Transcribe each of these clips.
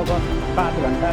लगभग 5 घन्टा।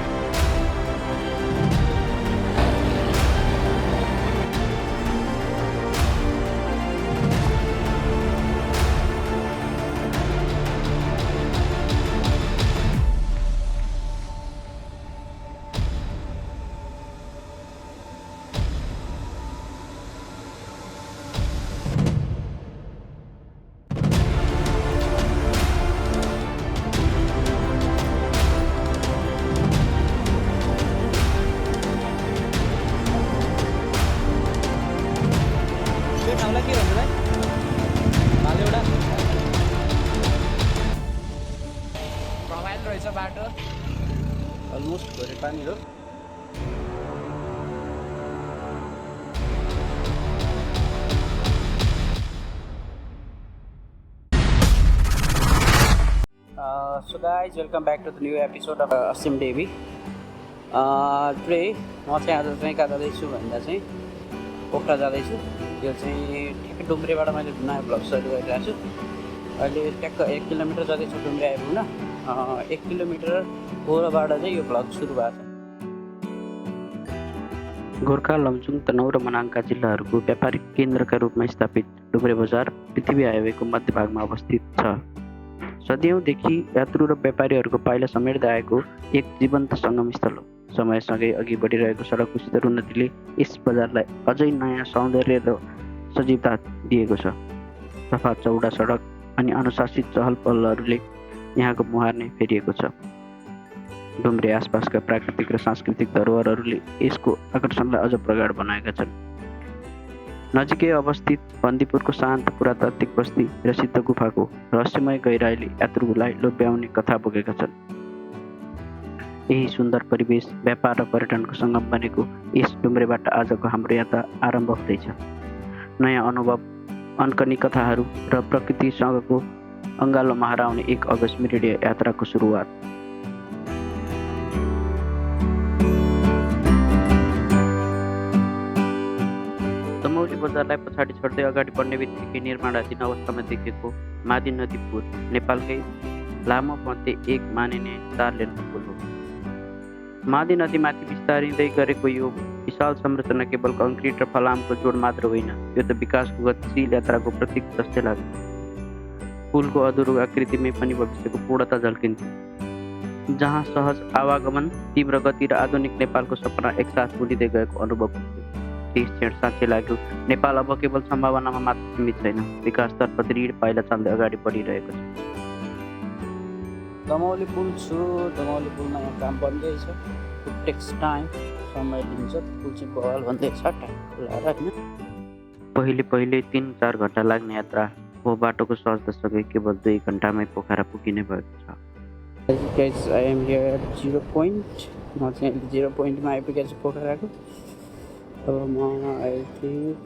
ठाउँलाई के भन्छ भाइ? भालेउडा रमाइलो रहेछ बाटो, अलमोस्ट भरि पानी हो। So guys, welcome back to the new episode of Asim Devi. Today म चाहिँ आज चाहिँ कहाँ जाँदैछु भन्दा चाहिँ पोखरा जाँदैछु। यो चाहिँ ठ्याक्कै डुम्रेबाट मैले नयाँ भ्लग सुरु गरिरहेको छु। अहिले ट्याक्क 1 किलोमिटर जाँदैछु डुम्रे आइपुग्न। 1 किलोमिटर वरबाट चाहिँ यो भ्लग सुरु भएको छ। गोर्खा, लमजुङ, तनहुँ र मनाङका जिल्लाहरूको व्यापारिक केन्द्रका रूपमा स्थापित डुम्रे बजार पृथ्वी हाइवेको मध्यभागमा अवस्थित छ। सदियौँदेखि यात्रु र व्यापारीहरूको पाइला समेट्दै आएको एक जीवन्त सङ्गमस्थल हो। समयसँगै अघि बढिरहेको सडकको स्तर उन्नतिले यस बजारलाई अझै नयाँ सौन्दर्य र सजीवता दिएको छ। सफा चौडा सडक अनि अनुशासित चहल पहलहरूले यहाँको मुहार नै फेरिएको छ। डुम्रे आसपासका प्राकृतिक र सांस्कृतिक धरोहरहरूले यसको आकर्षणलाई अझ प्रगाढ बनाएका छन्। नजिकै अवस्थित बन्दीपुरको शान्त पुरातात्विक बस्ती र सिद्ध गुफाको रहस्यमय गहिराईले यात्रुलाई लोभ्याउने कथा बोकेका छन्। यही सुन्दर परिवेश, व्यापार र पर्यटनको सङ्गम बनेको यस डुम्रेबाट आजको हाम्रो यात्रा आरम्भ हुँदैछ। नयाँ अनुभव, अनकनी कथाहरू र प्रकृतिसँगको अङ्गालोमा हराउने एक अविस्मरणीय यात्राको सुरुवात। दमौली बजारलाई पछाडि छोड्दै अगाडि बढ्ने बित्तिकै निर्माणाधीन अवस्थामा देखिएको मादी नदी पुल नेपालकै लामो मध्ये एक मानिने 4 लेनको पुल हो। मादी नदीमाथि विस्तारिँदै गरेको यो विशाल संरचना केवल कङ्क्रिट र फलामको जोड मात्र होइन, यो त विकासको गतिशील यात्राको प्रतीक जस्तै लाग्छ। पुलको अधुरो आकृतिमै पनि भविष्यको पूर्णता झल्किन्थ्यो, जहाँ सहज आवागमन, तीव्र गति र आधुनिक नेपालको सपना एकसाथ बुनिँदै गएको अनुभव हुन्थ्यो। त्यस क्षण साँच्चै लाग्यो, नेपाल अब केवल सम्भावनामा मात्र सीमित छैन, विकासतर्फ दृढ पाइला चाल्दै अगाडि बढिरहेको छ। दमौली पुल छु। दमौली पुलमा यहाँ काम बन्दैछ। इट टेक्स टाइम, समय लिन्छ। पुल चाहिँ बवाल भन्दैछ ट्याक्क होइन। पहिले 3-4 घन्टा लाग्ने यात्रा हो बाटोको सहजतासँगै केवल 2 घन्टामै पोखरा पुगिने भएको छ। Guys, I am here at 0 point. म चाहिँ 0 पोइन्टमा आइपुगेको छु पोखराको। अब म आई थिङ्क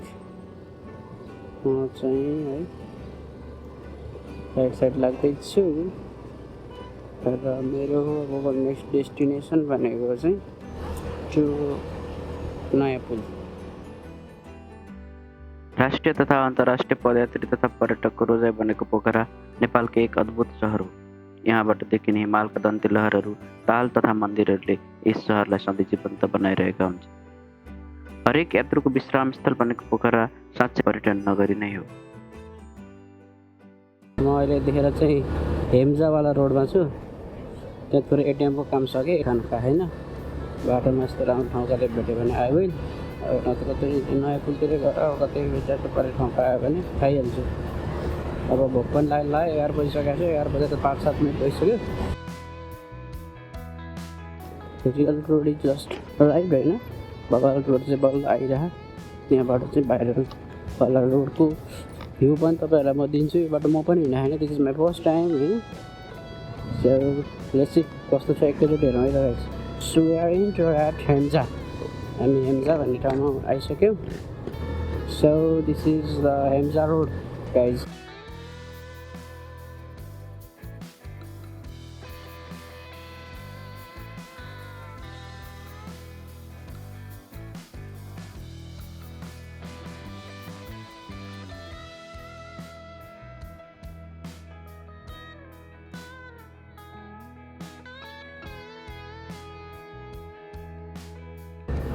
म चाहिँ है राइट साइड लाग्दैछु र मेरो अब नेक्स्ट डेस्टिनेसन भनेको चाहिँ त्यो नयाँ पुल। राष्ट्रिय तथा अन्तर्राष्ट्रिय पदयात्री तथा पर्यटकको रोजाइ बनेको पोखरा नेपालको एक अद्भुत सहर हो। यहाँबाट देखिने हिमालका दन्ती लहरहरू, ताल तथा मन्दिरहरूले यस सहरलाई सधैँ जीवन्त बनाइरहेका हुन्छ। हरेक यात्रुको विश्रामस्थल बनेको पोखरा साँच्चै पर्यटन नगरी नै हो। म अहिले देखेर चाहिँ हेम्जावाला रोडमा छु। त्यहाँ थोरै एटिएमको काम सके खानु खाएन। बाटोमा यस्तो राम्रो ठाउँ कतै भेट्यो भने आयो होइन, नत्र चाहिँ नयाँ पुलतिर गएर अब कतै विचार परेको ठाउँ पायो भने खाइहाल्छु। अब भोक पनि लाग्यो, 11 बजिसकेको छ। 11 बजे त 5-7 मिनट भइसक्यो। Real road is just right होइन, बबाल रोड चाहिँ बल्ल आइरह। त्यहाँबाट चाहिँ बाहिर बल्ल रोडको भ्यू पनि तपाईँहरूलाई म दिन्छु। यो बाटो म पनि हिँडेको छैन, this is my first time होइन। सो लेट्स सी कस्तो छ, एकैचोटि हेरौँ है guys. So we are enter at Hemja. हामी हेम्जा भन्ने ठाउँमा आइसक्यौँ। So this is the Hemja road guys.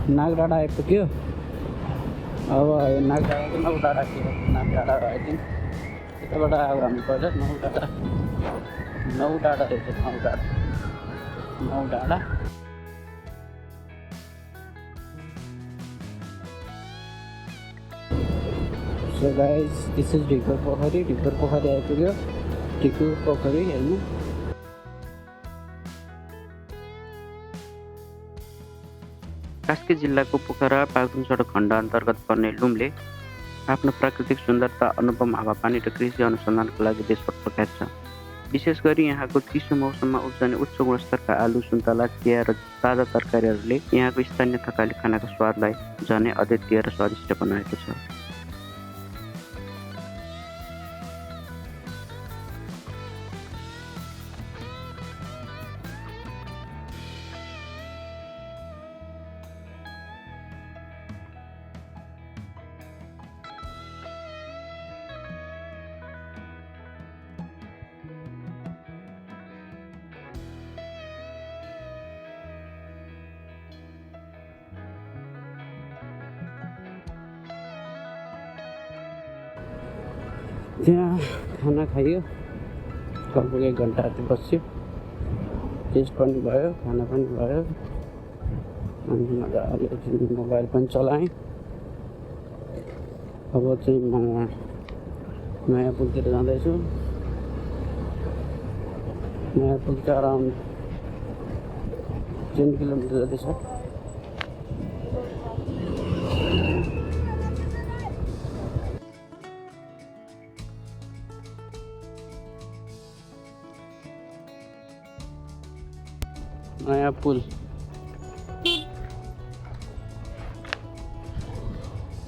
Nagdanda आइपुग्यो। अब नागडाँडा नौडाँडा के नागडाँडा आई थिङ्क यताबाट अब हामी पर्छ नौडाँडा रहेछ Naudanda. So guys this is ढिकुर पोखरी आइपुग्यो। ढिकुर पोखरी हेर्नु। कास्की जिल्लाको पोखरा पाल्तुङ सडक खण्ड अन्तर्गत पर्ने लुम्ले आफ्नो प्राकृतिक सुन्दरता, अनुपम हावापानी र कृषि अनुसन्धानको लागि देशभर प्रख्यात छ। विशेष गरी यहाँको चिसो मौसममा उब्जने उच्च गुणस्तरका आलु, सुन्तला, चिया र ताजा तरकारीहरूले यहाँको स्थानीय थकाली खानाको स्वादलाई झनै अद्वितीय र स्वादिष्ट बनाएको छ। त्यहाँ खाना खायो, लगभग 1 घन्टा जति बस्यो। टेस्ट पनि भयो, खाना पनि भयो, अनि मजाले मोबाइल पनि चलाएँ। अब चाहिँ म नयाँ पुलतिर जाँदैछु। नयाँ पुल चाहिँ अराउन्ड 10 किलोमिटर जति छ। नयाँ पुल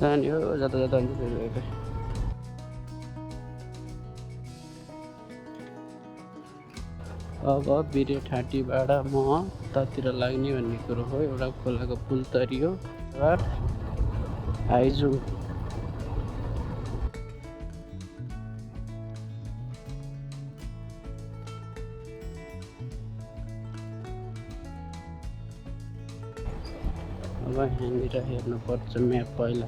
जाने हो, जाँदा हुन्छ। अब बिरेठाँटीबाट म ततिर लाग्ने भन्ने कुरो हो। एउटा खोलाको पुल तरियो र आइजु। अब यहाँनिर हेर्नुपर्छ म्याप पहिला।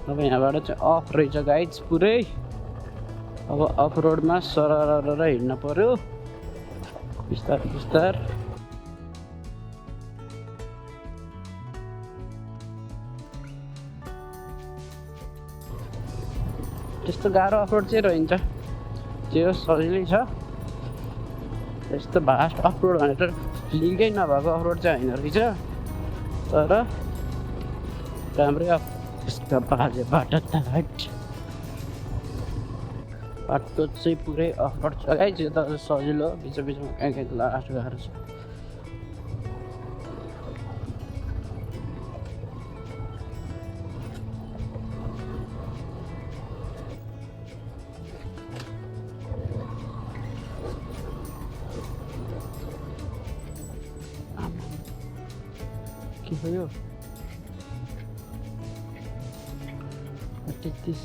अब यहाँबाट चाहिँ अफ रहेछ गाइड्स पुरै। अब अफ रोडमा सरर हिँड्न पर्यो बिस्तार। त्यस्तो गाह्रो अफ रोड चाहिँ रहन्छ, त्यो सजिलै छ। त्यस्तो भास्ट अफ रोड भनेर लिगै नभएको अफ रोड चाहिँ होइन रहेछ, तर राम्रै अफ यस्तो बाजे बाटो चाहिँ पुरै अफ रोड छ गाइस। यो त सजिलो, बिचमा कहीँ लास्ट गाह्रो छ। के भयो? What is this?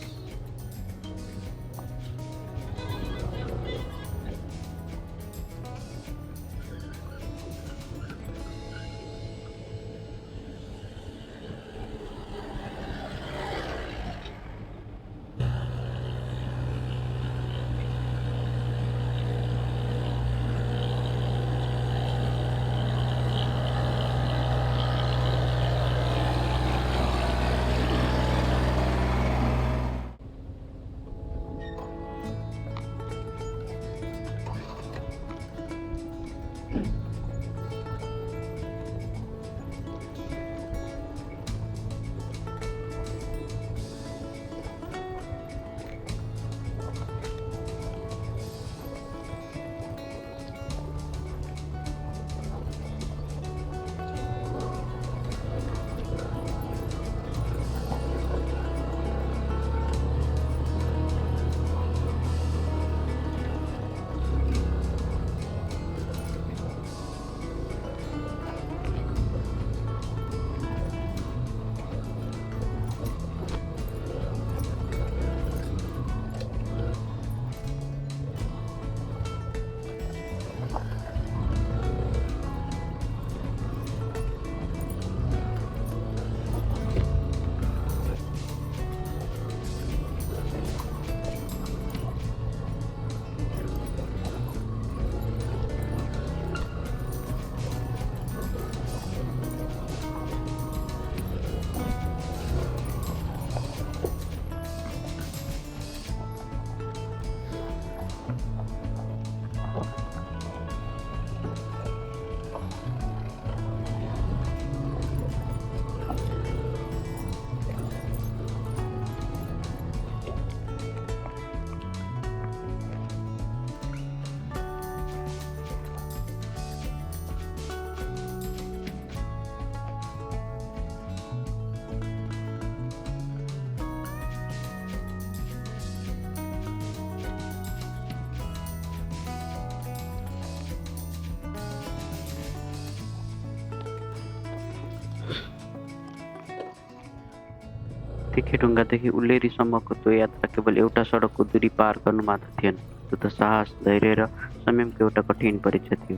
पेखेढुङ्गादेखि उल्लेरीसम्मको त्यो यात्रा केवल एउटा सडकको दूरी पार गर्नु मात्र थिएन, त्यो त साहस, धैर्य र संयमको एउटा कठिन परीक्षा थियो।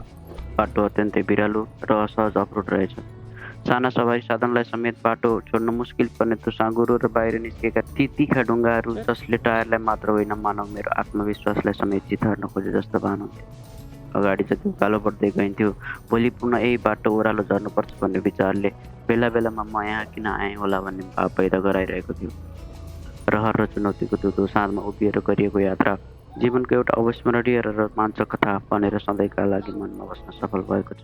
बाटो अत्यन्तै बिरालो र असहज अप्रोड रहेछ। साना सवारी साधनलाई समेत बाटो छोड्न मुस्किल पर्ने त्यो साँघुरो र बाहिर निस्केका ती तिखा ढुङ्गाहरू जसले टायरलाई मात्र होइन, मानव मेरो आत्मविश्वासलाई समेत चितार्न खोजे जस्तो भान हुन्थ्यो। अगाडि जति उकालो बढ्दै गइन्थ्यो, भोलि पुनः यही बाटो ओह्रालो झर्नुपर्छ भन्ने विचारले बेला बेलामा म यहाँ किन आएँ होला भन्ने भाव पैदा गराइरहेको थियो। रहर र चुनौतीको त्यो दोसाँधमा उभिएर गरिएको यात्रा जीवनको एउटा अविस्मरणीय र रोमाञ्चक कथा बनेर सधैँका लागि मनमा बस्न सफल भएको छ।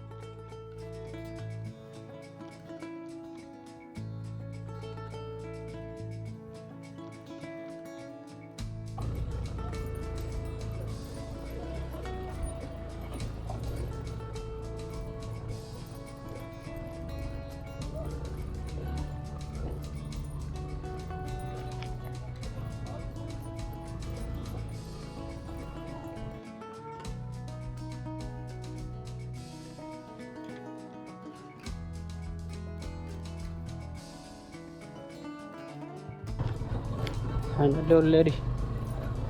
फाइनली अलरेडी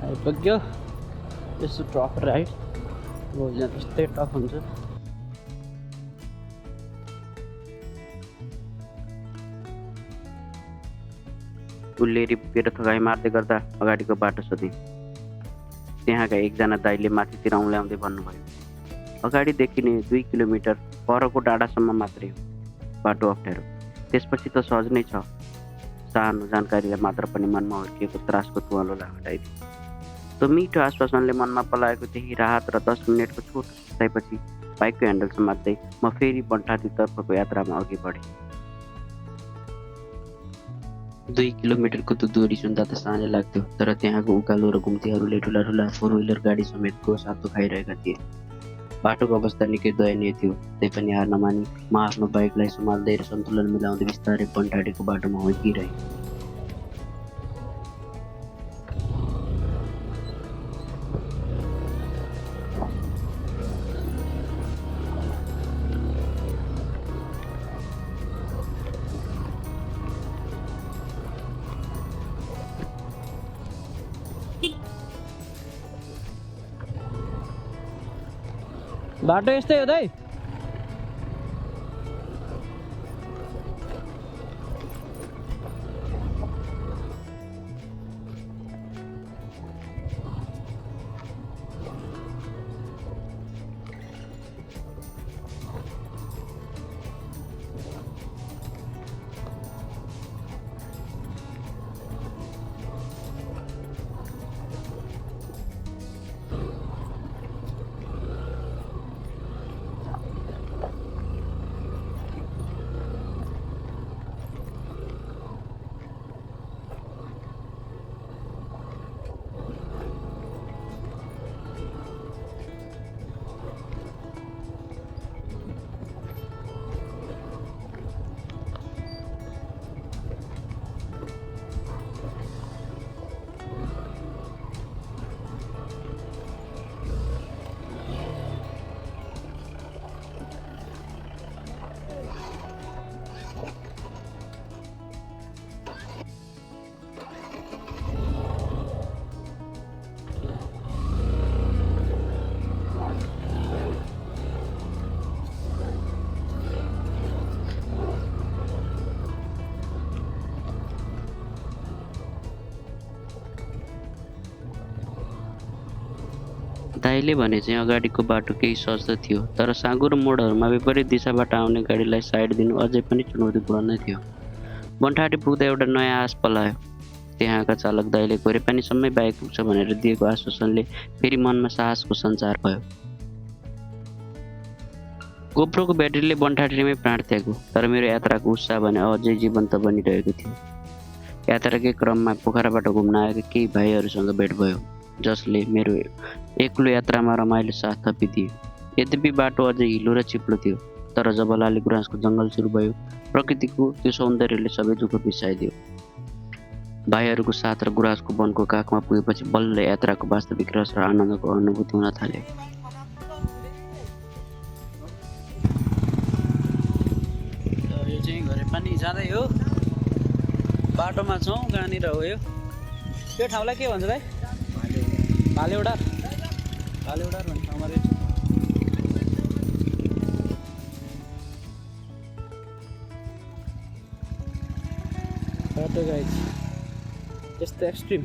आइपुग्यो। यसो टफ राइड यहाँ त्यस्तै टफ हुन्छ। उल्लेरी पुगेर थकाइ मार्दै गर्दा अगाडिको बाटो सोधेँ। त्यहाँका एकजना दाइले माथितिर औँल्याउँदै भन्नुभयो, अगाडि देखिने 2 किलोमिटर परको डाँडासम्म मात्रै हो, बाटो अप्ठ्यारो, त्यसपछि त सहज नै छ। सानो जानकारीलाई मात्र पनि मनमा हुर्किएको त्रासको तुवालोलाई हटाइदियो। त्यो मिठो आश्वासनले मनमा पलाएको त्यही राहत र 10 मिनटको छोटो सुस्ताएपछि बाइकको ह्यान्डल समात्दै म फेरि बन्ठाटीतर्फको यात्रामा अघि बढेँ। 2 किलोमिटरको त्यो दूरी सुन्दा त सानै लाग्थ्यो, तर त्यहाँको उकालो र घुम्तीहरूले ठुला ठुला 4 व्हिलर गाडी समेतको सातो खाइरहेका थिए। बाटोको अवस्था निकै दयनीय थियो, तैपनि हार नमानी म आफ्नो बाइकलाई सम्हाल्दै र सन्तुलन मिलाउँदै बिस्तारै बन्ठाडीको बाटोमा हुर्किरहेँ। बाटो यस्तै हो दाइ। दाइले भने चाहिँ अगाडिको बाटो केही सहज त थियो, तर साँघुरो मोडहरूमा विपरीत दिशाबाट आउने गाडीलाई साइड दिनु अझै पनि चुनौतीपूर्ण नै थियो। बन्ठाडी पुग्दा एउटा नयाँ आश पलायो। त्यहाँका चालक दाइले घोरेपानीसम्मै बाइक पुग्छ भनेर दिएको आश्वासनले फेरि मनमा साहसको सञ्चार भयो। गोप्रोको ब्याट्रीले बन्ठाडीमै प्राण त्याग्यो, तर मेरो यात्राको उत्साह भने अझै जीवन्त बनिरहेको थियो। यात्राकै क्रममा पोखराबाट घुम्न आएका केही भाइहरूसँग भेट भयो, जसले मेरो एक्लो यात्रामा रमाइलो साथ थपिदिए। यद्यपि बाटो अझै हिलो र चिप्लो थियो, तर जब लालीगुराँसको जङ्गल सुरु भयो, प्रकृतिको त्यो सौन्दर्यले सबै दुःख बिसाइदियो। भाइहरूको साथ र गुराँसको वनको काखमा पुगेपछि बल्ल यात्राको वास्तविक रस र आनन्दको अनुभूति हुन थाल्यो। यो चाहिँ घोरेपानी जाँदै हो। बाटोमा छौँ कहाँनिर हो यो ठाउँलाई के भन्छ भाइ भालेउडार भन्ने ठाउँमा रहेछ बाटो गाइज यस्तो एक्सट्रिम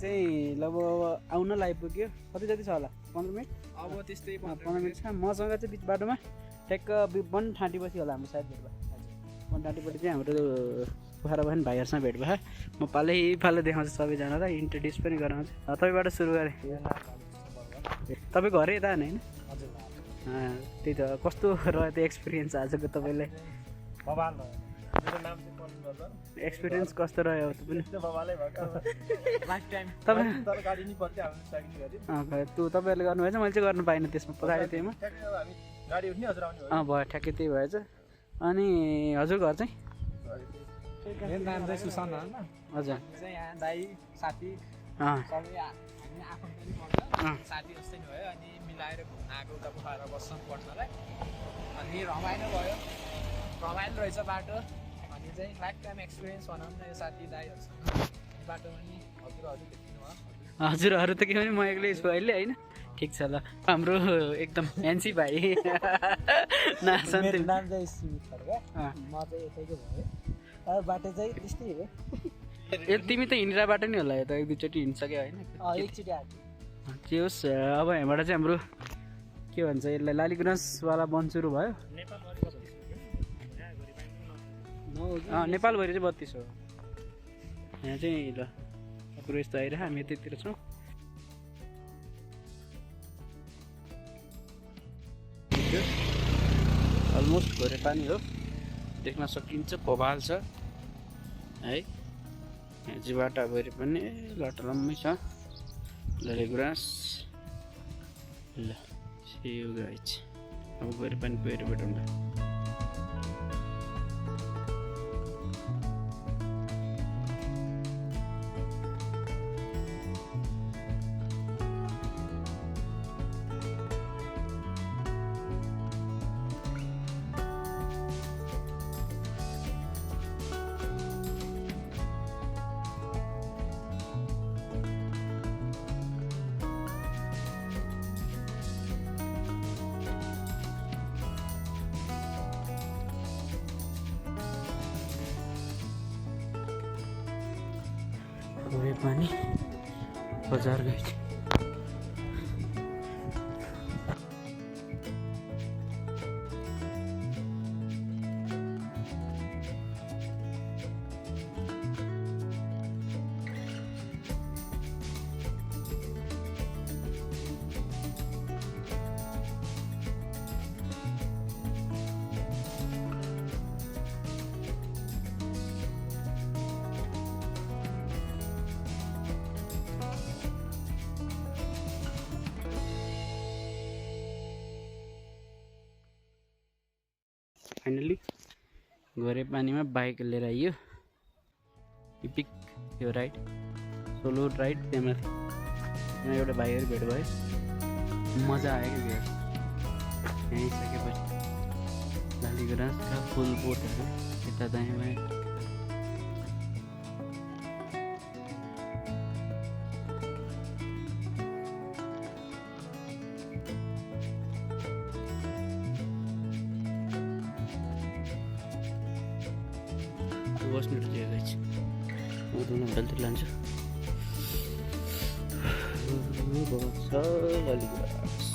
चाहिँ लगभग अब आउन आइपुग्यो कति जति छ होला 15 मिनट अब त्यस्तै 15 मिनट छ मसँग चाहिँ बिच बाटोमा ठ्याक्क 1:30 पछि होला हाम्रो सायद भेट भयो 1:30 चाहिँ हाम्रो कुखुरा बहन भाइहरूसँग भेट भयो म पालै देखाउँछु सबैजनालाई इन्ट्रोड्युस पनि गराउँछु तपाईँबाट सुरु गरेँ तपाईँको घरै यता होइन त्यही त कस्तो रह्यो त्यो एक्सपिरियन्स आजको तपाईँलाई एक्सपिरियन्स कस्तो रह्यो तपाईँहरूले गर्नुभएछ मैले चाहिँ गर्नु पाइनँ त्यसमा पछाडि त्यहीमा भयो ठ्याक्कै त्यही भएछ अनि हजुर घर चाहिँ हजुर साथी जस्तै भयो अनि मिलाएर घुम्न आएको उता पुखाएर बस्छौँ पढ्नलाई अनि रमाइलो भयो रमाइलो रहेछ बाटो अनि चाहिँ लाइफ टाइम एक्सपिरियन्स भनौँ न यो साथी दाइहरूसँग बाटोमा नि हजुरहरू भेट्नु भयो हजुरहरू त के भने म एक्लै छु अहिले होइन ठिक छ ल हाम्रो एकदम एनसी भाइ नाम चाहिँ स्मित खड्का म चाहिँ यतैको भयो बाटो चाहिँ त्यस्तै हो ए तिमी त हिँडेर बाटो नि होला यो त एक दुईचोटि हिँडिसक्यो होइन एकचोटि आएको जे होस् अब यहाँबाट चाहिँ हाम्रो के भन्छ यसलाई लालीगुराँसवाला वन सुरु भयो नेपालभरि चाहिँ 32 हो यहाँ चाहिँ ल पुरो यस्तो आइरह हामी यतितिर छौँ अलमोस्ट घोरे पानी हो देख्न सकिन्छ बबाल छ है यहाँ चाहिँ बाटाभरि पनि बाटो लम्बै छ लालीगुराँस ल यो गाइज अब घोरे पानी पहिरो भेटौँला घोरे पानी बजार गए फाइनली घोरे पानीमा बाइक लिएर आइयो इपिक यो राइड सोलो राइड त्यहाँमाथि यहाँ एउटा भाइहरू भेट भयो मजा आयो कि भेट यहीँ सकेपछि लालीगुराँसका फुल बोटहरू यता दायाँ बायाँ बस्नु जग्गा छ म दुई होटलतिर लान्छु लालीगुराँस